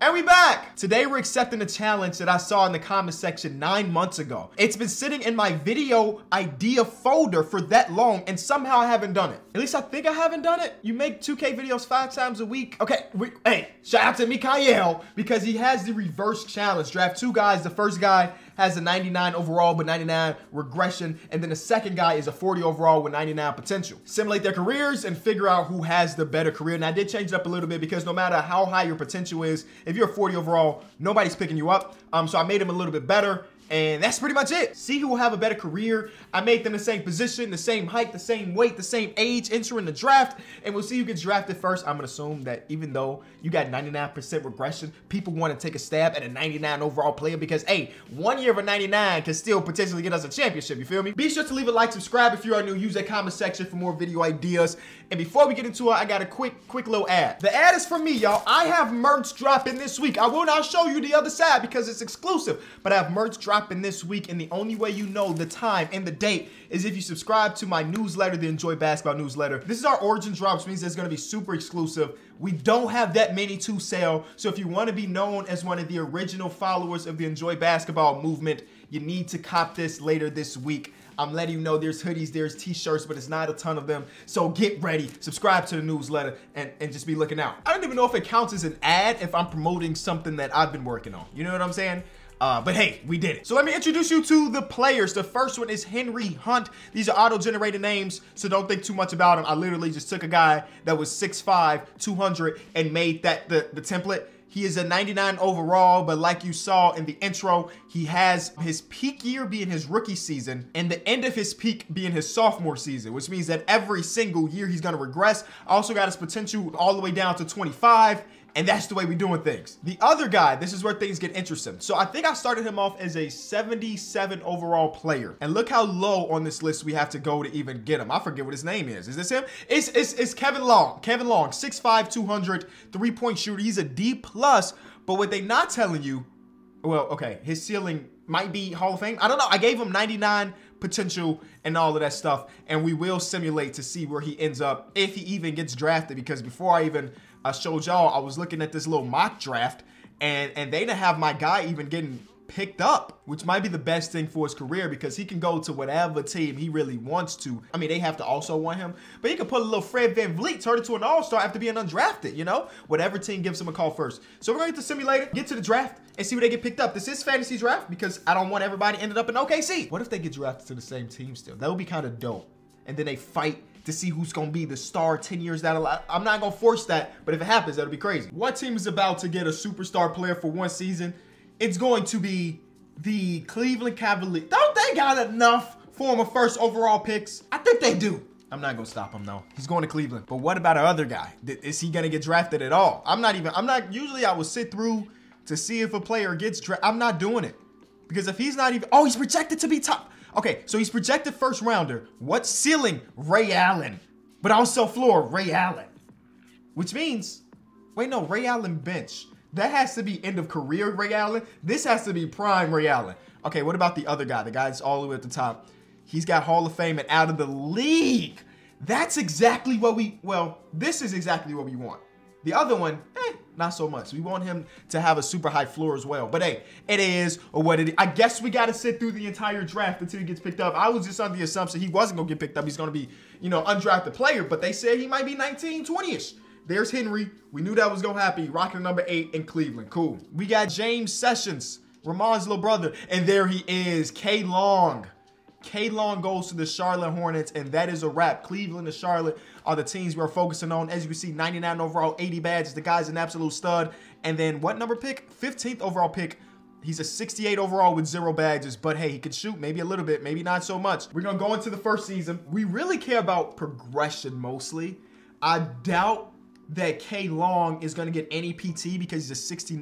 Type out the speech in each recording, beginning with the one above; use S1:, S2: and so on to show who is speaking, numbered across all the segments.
S1: And we back! Today we're accepting a challenge that I saw in the comment section 9 months ago. It's been sitting in my video idea folder for that long and somehow I haven't done it. At least I think I haven't done it. You make 2K videos 5 times a week. Okay, hey, shout out to Mikael because he has the reverse challenge. Draft 2 guys. The first guy has a 99 overall but 99 regression, and then the second guy is a 40 overall with 99 potential. Simulate their careers and figure out who has the better career. Now I did change it up a little bit because no matter how high your potential is, if you're a 40 overall, nobody's picking you up. So I made him a little bit better. And that's pretty much it. See who will have a better career. I made them the same position, the same height, the same weight, the same age entering the draft. And we'll see who gets drafted first. I'm going to assume that even though you got 99% regression, people want to take a stab at a 99 overall player because, hey, 1 year of a 99 can still potentially get us a championship. You feel me? Be sure to leave a like, subscribe if you are new. Use that comment section for more video ideas. And before we get into it, I got a quick little ad. The ad is from me, y'all. I have merch dropping this week. I will not show you the other side because it's exclusive, but I have merch dropping this week, and the only way you know the time and the date is if you subscribe to my newsletter, the Enjoy Basketball newsletter. This is our origin drop, which means it's going to be super exclusive. We don't have that many to sell, so if you want to be known as one of the original followers of the Enjoy Basketball movement, you need to cop this later this week. I'm letting you know there's hoodies, there's t-shirts, but it's not a ton of them. So get ready, subscribe to the newsletter, and just be looking out. I don't even know if it counts as an ad if I'm promoting something that I've been working on. You know what I'm saying? But hey, we did it. So let me introduce you to the players. The first one is Henry Hunt. These are auto-generated names, so don't think too much about him. I literally just took a guy that was 6'5", 200, and made that the template. He is a 99 overall, but like you saw in the intro, he has his peak year being his rookie season and the end of his peak being his sophomore season, which means that every single year he's gonna regress. I also got his potential all the way down to 25. And that's the way we're doing things. The other guy, this is where things get interesting. So I think I started him off as a 77 overall player. And look how low on this list we have to go to even get him. I forget what his name is. Is this him? It's Kevin Long. Kevin Long, 6'5", 200, three-point shooter. He's a D+, but what they not telling you, well, okay, his ceiling might be Hall of Fame. I don't know. I gave him 99 potential and all of that stuff. And we will simulate to see where he ends up if he even gets drafted, because before I even showed y'all, I was looking at this little mock draft, and they didn't have my guy even getting picked up, which might be the best thing for his career because he can go to whatever team he really wants to. I mean, they have to also want him, but he can put a little Fred VanVleet, turn into an all-star after being undrafted, you know? Whatever team gives him a call first. So we're going to get the simulator, get to the draft, and see where they get picked up. This is fantasy draft because I don't want everybody ended up in OKC. What if they get drafted to the same team still? That would be kind of dope. And then they fight to see who's going to be the star 10 years down the line. I'm not going to force that, but if it happens, that'll be crazy. What team is about to get a superstar player for one season? It's going to be the Cleveland Cavaliers. Don't they got enough former first overall picks? I think they do. I'm not going to stop him though. He's going to Cleveland. But what about our other guy? Is he going to get drafted at all? Usually I will sit through to see if a player gets drafted. I'm not doing it. Because if he's not even, oh, he's projected to be top. Okay, so he's projected first rounder. What ceiling? Ray Allen. But also floor, Ray Allen. Which means, wait, no, Ray Allen bench. That has to be end of career Ray Allen. This has to be prime Ray Allen. Okay, what about the other guy? The guy that's all the way at the top. He's got Hall of Fame and out of the league. That's exactly what this is exactly what we want. The other one, not so much. We want him to have a super high floor as well. But hey, it is what it is. I guess we got to sit through the entire draft until he gets picked up. I was just under the assumption he wasn't going to get picked up. He's going to be, you know, undrafted player. But they said he might be 19, 20-ish. There's Henry. We knew that was going to happen. Rocking number 8 in Cleveland. Cool. We got James Sessions, Ramon's little brother. And there he is, K Long. K Long goes to the Charlotte Hornets, and that is a wrap. Cleveland and Charlotte are the teams we're focusing on. As you can see, 99 overall, 80 badges. The guy's an absolute stud. And then what number pick? 15th overall pick. He's a 68 overall with 0 badges, but hey, he can shoot maybe a little bit, maybe not so much. We're going to go into the first season. We really care about progression mostly. I doubt that K Long is going to get any PT because he's a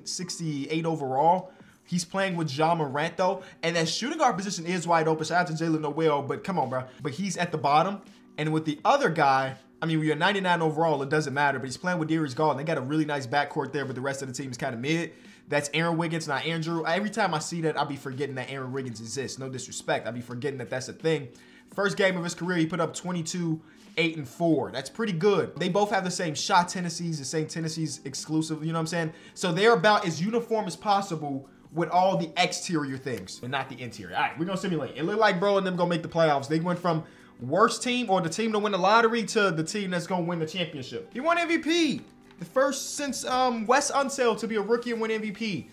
S1: 68 overall. He's playing with Ja Morant, though, and that shooting guard position is wide open. Shout out to Jalen Noel, but come on, bro. But he's at the bottom. And with the other guy, I mean, we are 99 overall. It doesn't matter, but he's playing with Darius Garland. They got a really nice backcourt there, but the rest of the team is kind of mid. That's Aaron Wiggins, not Andrew. Every time I see that, I'll be forgetting that Aaron Wiggins exists. No disrespect. I'll be forgetting that that's a thing. First game of his career, he put up 22, 8, and 4. That's pretty good. They both have the same shot tendencies, the same tendencies exclusive, you know what I'm saying? So they're about as uniform as possible with all the exterior things and not the interior. All right, we're gonna simulate. It looked like bro and them gonna make the playoffs. They went from worst team or the team to win the lottery to the team that's gonna win the championship. He won MVP. The first since Wes Unseld to be a rookie and win MVP.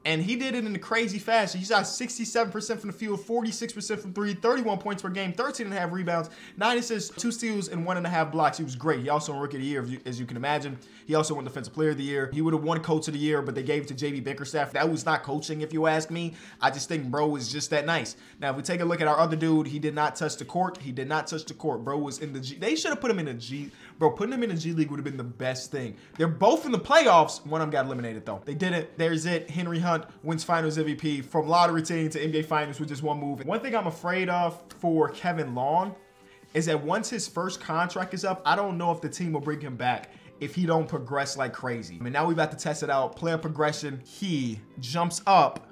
S1: And he did it in a crazy fashion. He shot 67% from the field, 46% from three, 31 points per game, 13.5 rebounds, 9 assists, 2 steals, and 1.5 blocks. He was great. He also won Rookie of the Year, as you can imagine. He also won Defensive Player of the Year. He would have won Coach of the Year, but they gave it to JB Bickerstaff. That was not coaching, if you ask me. I just think bro was just that nice. Now, if we take a look at our other dude, he did not touch the court. He did not touch the court. Bro was in the G. They should have put him in the G. Bro, putting him in the G League would have been the best thing. They're both in the playoffs. One of them got eliminated, though. They did it. There's it. Henry Hunt wins Finals MVP from lottery team to NBA Finals with just one move. One thing I'm afraid of for Kevin Long is that once his first contract is up, I don't know if the team will bring him back if he don't progress like crazy. I mean, now we about to test it out. Player progression. He jumps up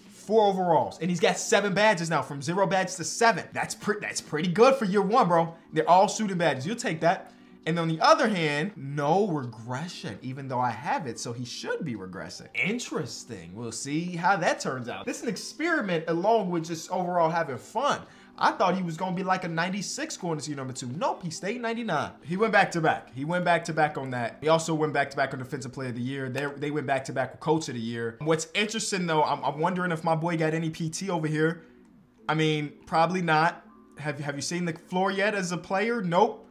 S1: 4 overalls, and he's got 7 badges now, from 0 badges to 7. That's pretty good for year 1, bro. They're all shooting badges. You'll take that. And on the other hand, no regression, even though I have it, so he should be regressing. Interesting. We'll see how that turns out. This is an experiment along with just overall having fun. I thought he was going to be like a 96 going to see number 2. Nope, he stayed 99. He went back-to-back. He went back-to-back on that. He also went back-to-back on Defensive Player of the Year. They went back-to-back with Coach of the Year. What's interesting, though, I'm wondering if my boy got any PT over here. I mean, probably not. Have you seen the floor yet as a player? Nope.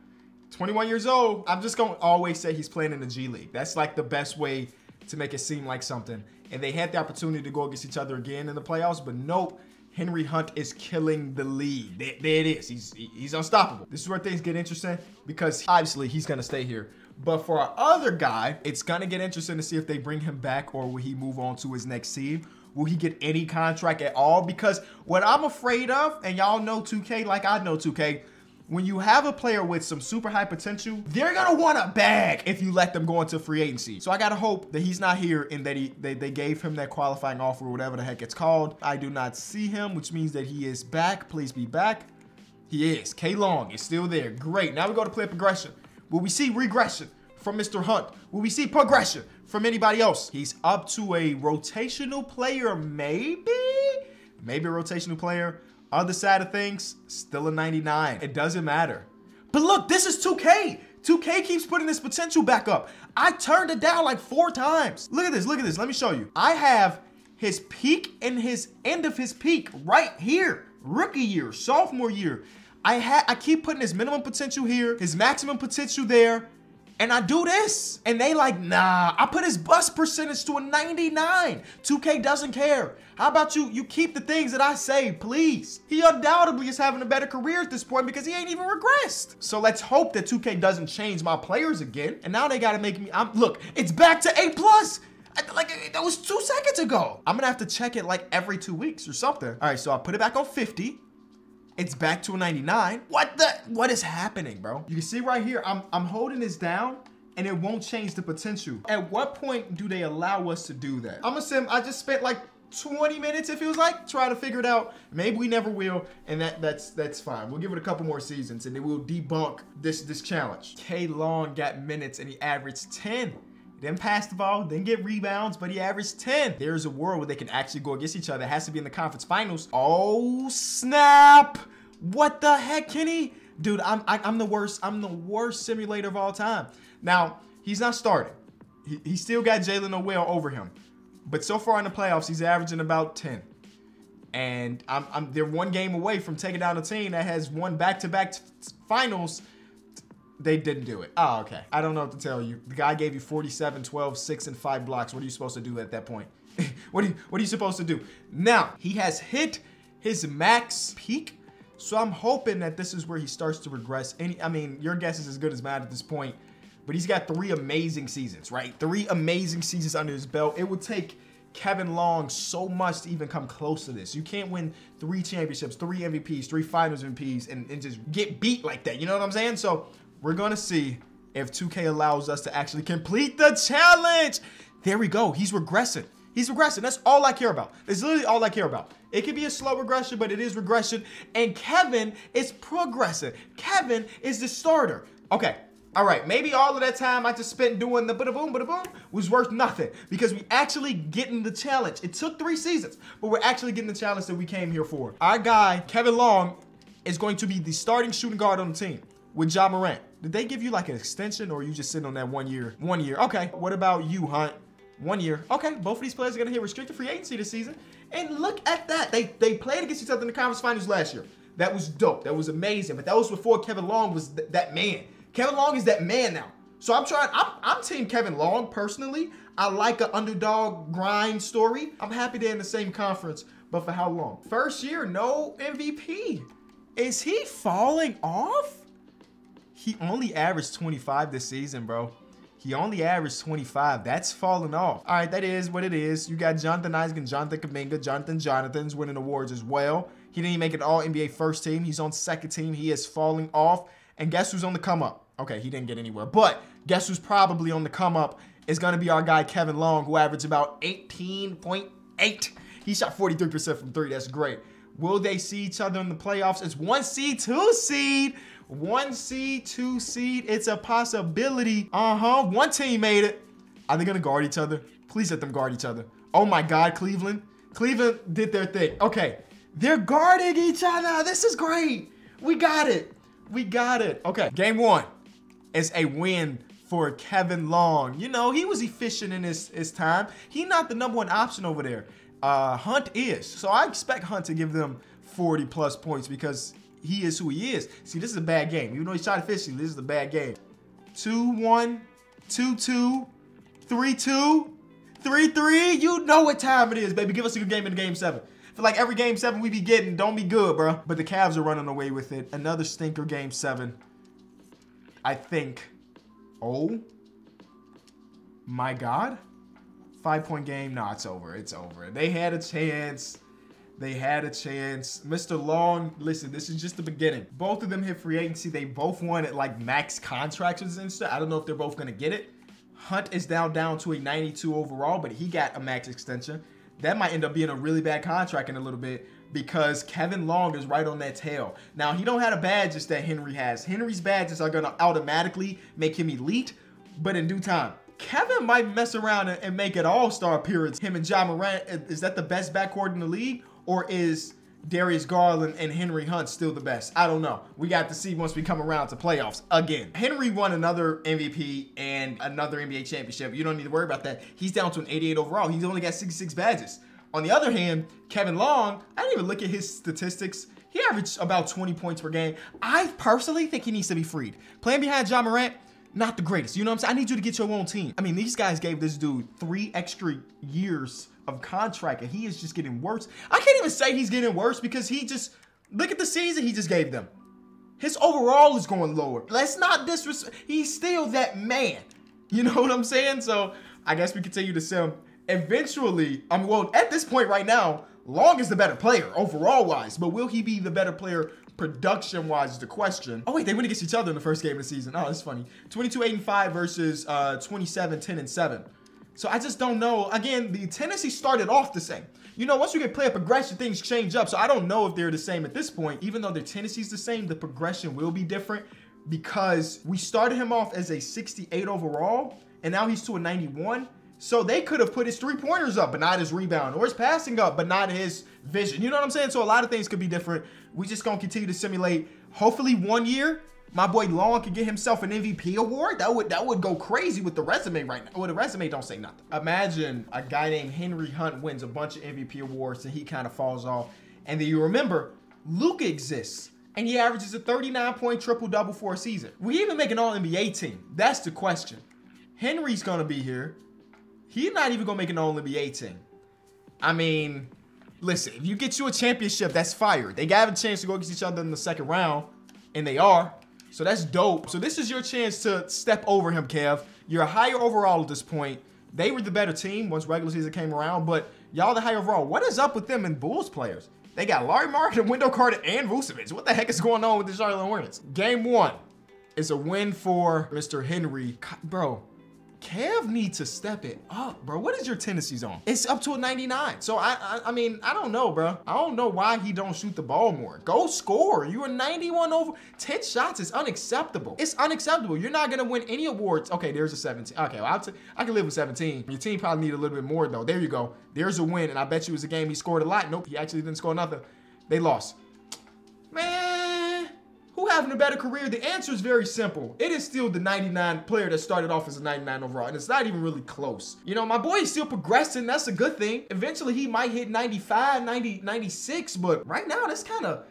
S1: 21 years old. I'm just going to always say he's playing in the G League. That's like the best way to make it seem like something. And they had the opportunity to go against each other again in the playoffs, but nope. Henry Hunt is killing the league. There it is. He's unstoppable. This is where things get interesting because obviously he's going to stay here. But for our other guy, it's going to get interesting to see if they bring him back or will he move on to his next team. Will he get any contract at all? Because what I'm afraid of, and y'all know 2K like I know 2K, when you have a player with some super high potential, they're going to want a bag if you let them go into free agency. So I got to hope that he's not here and that they gave him that qualifying offer or whatever the heck it's called. I do not see him, which means that he is back. Please be back. He is. K Long is still there. Great. Now we go to player progression. Will we see regression from Mr. Hunt? Will we see progression from anybody else? He's up to a rotational player, maybe? Maybe a rotational player. Other side of things, still a 99. It doesn't matter. But look, this is 2K. 2K keeps putting this potential back up. I turned it down like 4 times. Look at this, look at this. Let me show you. I have his peak and his end of his peak right here. Rookie year, sophomore year. I keep putting his minimum potential here, his maximum potential there, and I do this. And they like, nah, I put his bust percentage to a 99. 2K doesn't care. How about you keep the things that I say, please? He undoubtedly is having a better career at this point because he ain't even regressed. So let's hope that 2K doesn't change my players again. And now they got to make me, look, it's back to A+. Like, that was 2 seconds ago. I'm going to have to check it like every 2 weeks or something. All right, so I put it back on 50. It's back to a 99. What is happening, bro? You can see right here, I'm holding this down and it won't change the potential. At what point do they allow us to do that? I just spent like 20 minutes, it feels like, trying to figure it out. Maybe we never will, and that's fine. We'll give it a couple more seasons and then we'll debunk this challenge. K Long got minutes and he averaged 10. He didn't pass the ball, didn't get rebounds, but he averaged 10. There's a world where they can actually go against each other. It has to be in the conference finals. Oh, snap. What the heck, Kenny? Dude, I'm the worst. I'm the worst simulator of all time. Now, he's not starting. He still got Jalen Noel over him. But so far in the playoffs, he's averaging about 10. And they're 1 game away from taking down a team that has won back-to-back finals. They didn't do it. Oh, okay. I don't know what to tell you. The guy gave you 47, 12, 6, and 5 blocks. What are you supposed to do at that point? What are you supposed to do? Now, he has hit his max peak. So I'm hoping that this is where he starts to regress. I mean, your guess is as good as mine at this point. But he's got 3 amazing seasons, right? 3 amazing seasons under his belt. It would take Kevin Long so much to even come close to this. You can't win 3 championships, 3 MVPs, 3 finals MVPs, and just get beat like that. You know what I'm saying? So we're going to see if 2K allows us to actually complete the challenge. There we go. He's regressing. He's regressing. That's all I care about. That's literally all I care about. It could be a slow regression, but it is regression. And Kevin is progressing. Kevin is the starter. Okay. All right. Maybe all of that time I just spent doing the bada-boom, bada-boom was worth nothing because we actually getting the challenge. It took 3 seasons, but we're actually getting the challenge that we came here for. Our guy, Kevin Long, is going to be the starting shooting guard on the team with Ja Morant. Did they give you like an extension or are you just sitting on that 1 year? 1 year. Okay. What about you, Hunt? 1 year. Okay, both of these players are going to hit restricted free agency this season. And look at that. They played against each other in the conference finals last year. That was dope. That was amazing. But that was before Kevin Long was that man. Kevin Long is that man now. So I'm team Kevin Long personally. I like an underdog grind story. I'm happy they're in the same conference, but for how long? First year, no MVP. Is he falling off? He only averaged 25 this season, bro. He only averaged 25. That's falling off. All right, that is what it is. You got Jonathan Isaac and Jonathan Kuminga. Jonathan's winning awards as well. He didn't even make it all-NBA first team. He's on second team. He is falling off. And guess who's on the come up? Okay, he didn't get anywhere. But guess who's probably on the come up is going to be our guy Kevin Long, who averaged about 18.8. He shot 43% from 3. That's great. Will they see each other in the playoffs? It's 1 seed, 2 seed. 1 seed, 2 seed. It's a possibility. One team made it. Are they going to guard each other? Please let them guard each other. Oh my God, Cleveland. Cleveland did their thing. Okay. They're guarding each other. This is great. We got it. We got it. Okay. Game 1 is a win for Kevin Long. You know, he was efficient in his time. He's not the #1 option over there. Hunt is. So I expect Hunt to give them 40 plus points because he is who he is. See, this is a bad game. Even though he shot efficiently, this is a bad game. 2-1, 2-2, 3-2, 3-3. You know what time it is, baby. Give us a good game in Game 7. Feel like every Game 7 we be getting don't be good, bro. But the Cavs are running away with it. Another stinker Game 7. I think. Oh my God. 5-point game. Nah, it's over. It's over. They had a chance. They had a chance. Mr. Long, listen, this is just the beginning. Both of them hit free agency. They both wanted like max contracts and stuff. I don't know if they're both going to get it. Hunt is now down to a 92 overall, but he got a max extension. That might end up being a really bad contract in a little bit because Kevin Long is right on that tail. Now, he don't have the badges that Henry has. Henry's badges are going to automatically make him elite, but in due time. Kevin might mess around and make an all-star appearance. Him and Ja Morant, is that the best backcourt in the league? Or is Darius Garland and Henry Hunt still the best? I don't know. We got to see once we come around to playoffs again. Henry won another MVP and another NBA championship. You don't need to worry about that. He's down to an 88 overall. He's only got 66 badges. On the other hand, Kevin Long, I didn't even look at his statistics. He averaged about 20 points per game. I personally think he needs to be freed. Playing behind Ja Morant, not the greatest. You know what I'm saying? I need you to get your own team. I mean, these guys gave this dude 3 extra years of contract, and he is just getting worse. I can't even say he's getting worse because he just, look at the season he just gave them. His overall is going lower. Let's not disrespect, he's still that man. You know what I'm saying? So I guess we continue to sell him. Eventually, well, at this point right now, Long is the better player overall-wise, but will he be the better player production-wise is the question. Oh, wait, they went against each other in the first game of the season. Oh, that's funny. 22-8-5 versus 27-10-7. So I just don't know. Again, the tendency started off the same. You know, once you get player progression, things change up. So I don't know if they're the same at this point. Even though their tendency is the same, the progression will be different because we started him off as a 68 overall, and now he's to a 91. So they could have put his 3-pointers up, but not his rebound, or his passing up, but not his vision. You know what I'm saying? So a lot of things could be different. We just gonna continue to simulate. Hopefully 1 year, my boy Long can get himself an MVP award. That would go crazy with the resume right now. Well, the resume don't say nothing. Imagine a guy named Henry Hunt wins a bunch of MVP awards and he kind of falls off. And then you remember, Luka exists. And he averages a 39-point triple-double for a season. We even make an All-NBA team. That's the question. Henry's gonna be here. He's not even gonna make an All-NBA team. I mean, listen, if you get you a championship, that's fire. They got a chance to go against each other in the second round, and they are. So that's dope. So this is your chance to step over him, Kev. You're a higher overall at this point. They were the better team once regular season came around, but y'all the higher overall. What is up with them and Bulls players? They got Larry Markin, Wendell Carter, and Vucevic. What the heck is going on with the Charlotte Hornets? Game 1 is a win for Mr. Henry. Bro, Kev needs to step it up, bro. What is your tendencies on? It's up to a 99. So I mean, I don't know, bro. I don't know why he don't shoot the ball more. Go score. You are 91 over 10 shots is unacceptable. It's unacceptable. You're not gonna win any awards. Okay, there's a 17. Okay, well, I can live with 17. Your team probably need a little bit more though. There you go. There's a win, and I bet you it was a game he scored a lot. Nope, he actually didn't score nothing. They lost. Man, who having a better career? The answer is very simple. It is still the 99 player that started off as a 99 overall, and it's not even really close. You know, my boy is still progressing. That's a good thing. Eventually, he might hit 95, 90, 96, but right now, that's kind of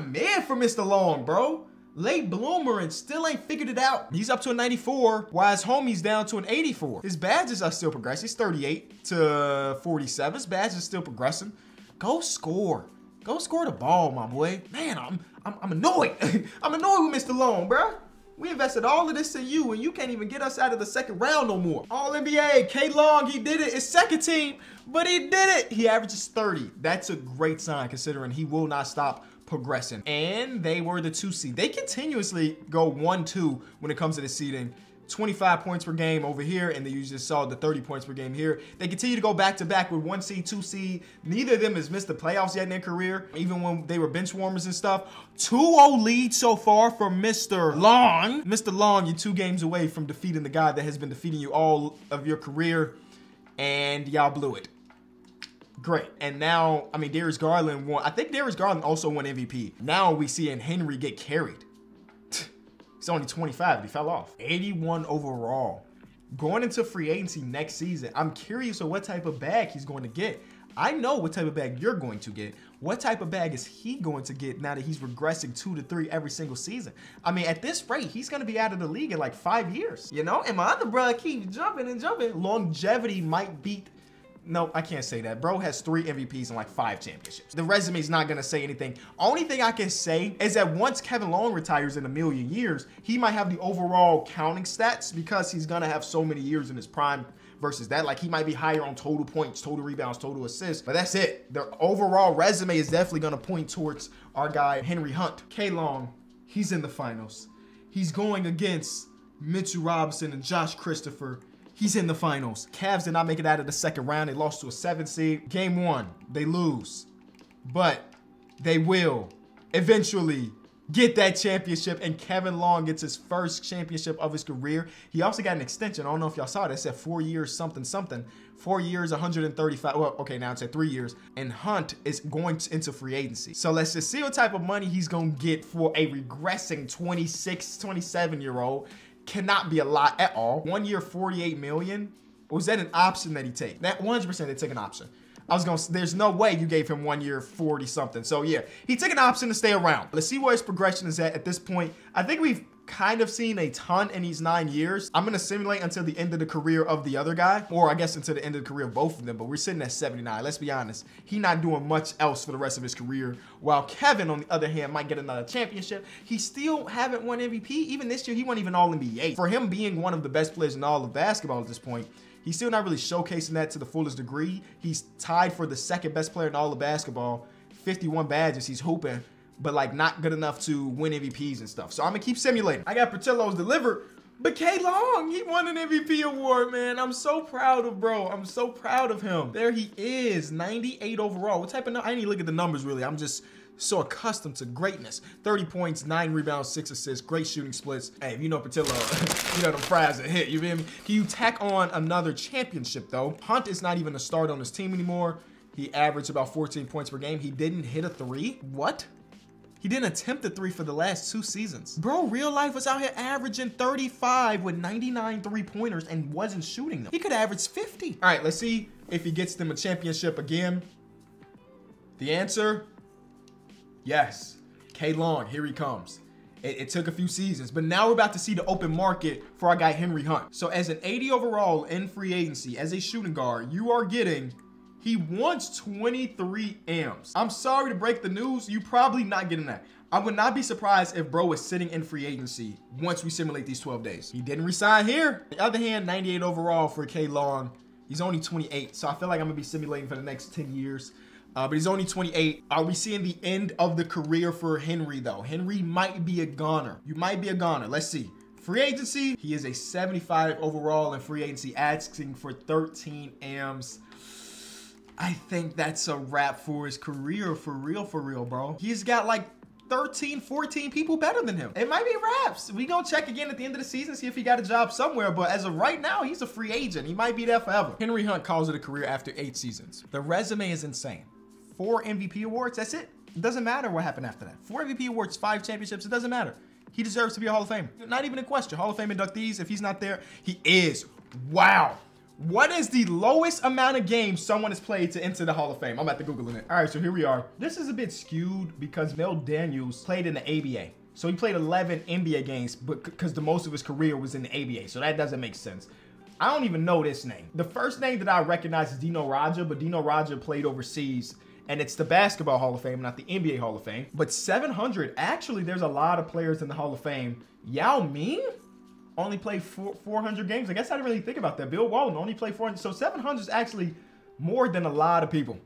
S1: mid for Mr. Long, bro. Late bloomer and still ain't figured it out. He's up to a 94, while his homie's down to an 84. His badges are still progressing. He's 38 to 47. His badge is still progressing. Go score. Go score the ball, my boy. Man, I'm annoyed. I'm annoyed with Mr. Long, bro. We invested all of this in you, and you can't even get us out of the second round no more. All NBA, K Long, he did it. It's second team, but he did it. He averages 30. That's a great sign considering he will not stop progressing. And they were the 2 seed. They continuously go 1-2 when it comes to the seeding. 25 points per game over here, and then you just saw the 30 points per game here. They continue to go back-to-back with 1 seed, 2 seed. Neither of them has missed the playoffs yet in their career, even when they were bench warmers and stuff. 2-0 lead so far for Mr. Long. Mr. Long, you're 2 games away from defeating the guy that has been defeating you all of your career, and y'all blew it. Great. And now, I mean, Darius Garland won. I think Darius Garland also won MVP. Now we see Henry get carried. He's only 25, but he fell off. 81 overall. Going into free agency next season, I'm curious of what type of bag he's going to get. I know what type of bag you're going to get. What type of bag is he going to get now that he's regressing 2 to 3 every single season? I mean, at this rate, he's going to be out of the league in like 5 years, you know? And my other brother keeps jumping and jumping. Longevity might beat... No, I can't say that. Bro has 3 MVPs and like 5 championships. The resume is not going to say anything. Only thing I can say is that once Kevin Long retires in a million years, he might have the overall counting stats because he's going to have so many years in his prime versus that. Like, he might be higher on total points, total rebounds, total assists, but that's it. The overall resume is definitely going to point towards our guy, Henry Hunt. K Long, he's in the finals. He's going against Mitchell Robinson and Josh Christopher. He's in the finals. Cavs did not make it out of the second round. They lost to a 7 seed. Game 1, they lose. But they will eventually get that championship, and Kevin Long gets his first championship of his career. He also got an extension. I don't know if y'all saw that. It said 4 years something. 4 years, 135. Well, okay, now it said 3 years. And Hunt is going into free agency. So let's just see what type of money he's going to get for a regressing 26, 27-year-old. Cannot be a lot at all. 1 year, 48 million. Or was that an option that he take? That 100% they took an option. I was gonna say, there's no way you gave him 1 year, 40 something. So yeah, he took an option to stay around. Let's see where his progression is at this point. I think we've kind of seen a ton in these 9 years. I'm gonna simulate until the end of the career of the other guy, or I guess until the end of the career of both of them, but we're sitting at 79. Let's be honest. He's not doing much else for the rest of his career, while Kevin, on the other hand, might get another championship. He still haven't won MVP. Even this year, he won even All-NBA. For him being one of the best players in all of basketball at this point, he's still not really showcasing that to the fullest degree. He's tied for the second best player in all of basketball. 51 badges, he's hooping, but like not good enough to win MVPs and stuff. So I'm gonna keep simulating. I got Portillo's delivered, but K Long, he won an MVP award, man. I'm so proud of bro. I'm so proud of him. There he is, 98 overall. What type of, I didn't even look at the numbers really. I'm just so accustomed to greatness. 30 points, 9 rebounds, 6 assists, great shooting splits. Hey, you know Portillo, you know them fries that hit, you feel me? Can you tack on another championship though? Hunt is not even a start on his team anymore. He averaged about 14 points per game. He didn't hit a 3. What? He didn't attempt a 3 for the last 2 seasons. Bro, real life was out here averaging 35 with 99 3-pointers and wasn't shooting them. He could average 50. All right, let's see if he gets them a championship again. The answer, yes. K Long, here he comes. It took a few seasons, but now we're about to see the open market for our guy Henry Hunt. So as an 80 overall in free agency, as a shooting guard, you are getting, he wants 23 M's. I'm sorry to break the news, you probably not getting that. I would not be surprised if bro is sitting in free agency once we simulate these 12 days. He didn't resign here. On the other hand, 98 overall for K Long. He's only 28, so I feel like I'm gonna be simulating for the next 10 years. But he's only 28. Are we seeing the end of the career for Henry though? Henry might be a goner. You might be a goner. Let's see. Free agency, he is a 75 overall in free agency, asking for 13 M's. I think that's a wrap for his career, for real, bro. He's got like 13, 14 people better than him. It might be wraps. We gonna check again at the end of the season, see if he got a job somewhere, but as of right now, he's a free agent. He might be there forever. Henry Hunt calls it a career after 8 seasons. The resume is insane. 4 MVP awards, that's it. It doesn't matter what happened after that. 4 MVP awards, 5 championships, it doesn't matter. He deserves to be a Hall of Famer. Not even a question. Hall of Fame inductees, if he's not there, he is. Wow. What is the lowest amount of games someone has played to enter the Hall of Fame? I'm about to Googling it. All right, so here we are. This is a bit skewed because Mel Daniels played in the ABA. So he played 11 NBA games, but because the most of his career was in the ABA. So that doesn't make sense. I don't even know this name. The first name that I recognize is Dino Radja, but Dino Radja played overseas. And it's the Basketball Hall of Fame, not the NBA Hall of Fame. But 700, actually, there's a lot of players in the Hall of Fame. Yao Ming only played 400 games. I guess I didn't really think about that. Bill Walton only played 400. So 700 is actually more than a lot of people.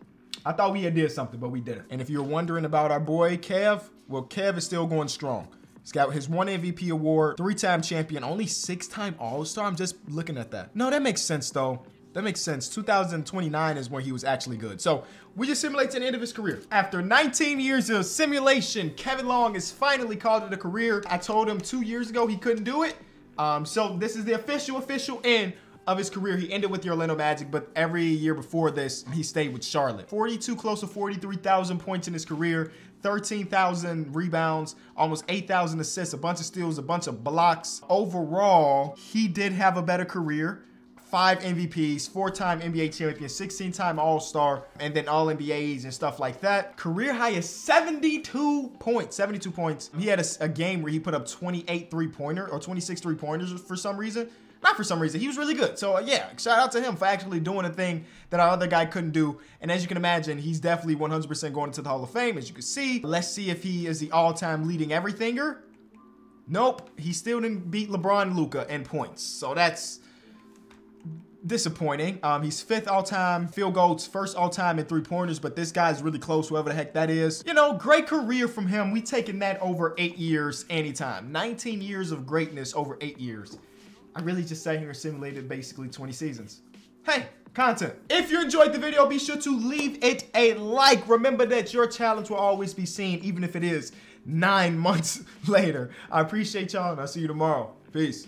S1: I thought we had did something, but we didn't. And if you're wondering about our boy, Kev, well, Kev is still going strong. He's got his 1 MVP award, 3-time champion, only 6-time All-Star. I'm just looking at that. No, that makes sense, though. That makes sense. 2029 is when he was actually good. So we just simulate to the end of his career. After 19 years of simulation, Kevin Long has finally called it a career. I told him 2 years ago he couldn't do it. So this is the official end of his career. He ended with the Orlando Magic, but every year before this, he stayed with Charlotte. 42, close to 43,000 points in his career, 13,000 rebounds, almost 8,000 assists, a bunch of steals, a bunch of blocks. Overall, he did have a better career. 5 MVPs, 4-time NBA champion, 16-time All-Star, and then All-NBAs and stuff like that. Career high is 72 points. 72 points. He had a game where he put up 28 3-pointer or 26 3-pointers for some reason. Not for some reason. He was really good. So yeah, shout out to him for actually doing a thing that our other guy couldn't do. And as you can imagine, he's definitely 100% going into the Hall of Fame, as you can see. Let's see if he is the all-time leading everythinger. Nope. He still didn't beat LeBron and Luka in points. So that's disappointing. He's 5th all-time field goals, 1st all-time in 3-pointers, but this guy's really close, whoever the heck that is. You know, great career from him. We taking that over 8 years anytime. 19 years of greatness over 8 years. I really just sat here and simulated basically 20 seasons. Hey, content. If you enjoyed the video, be sure to leave it a like. Remember that your talents will always be seen, even if it is 9 months later. I appreciate y'all, and I'll see you tomorrow. Peace.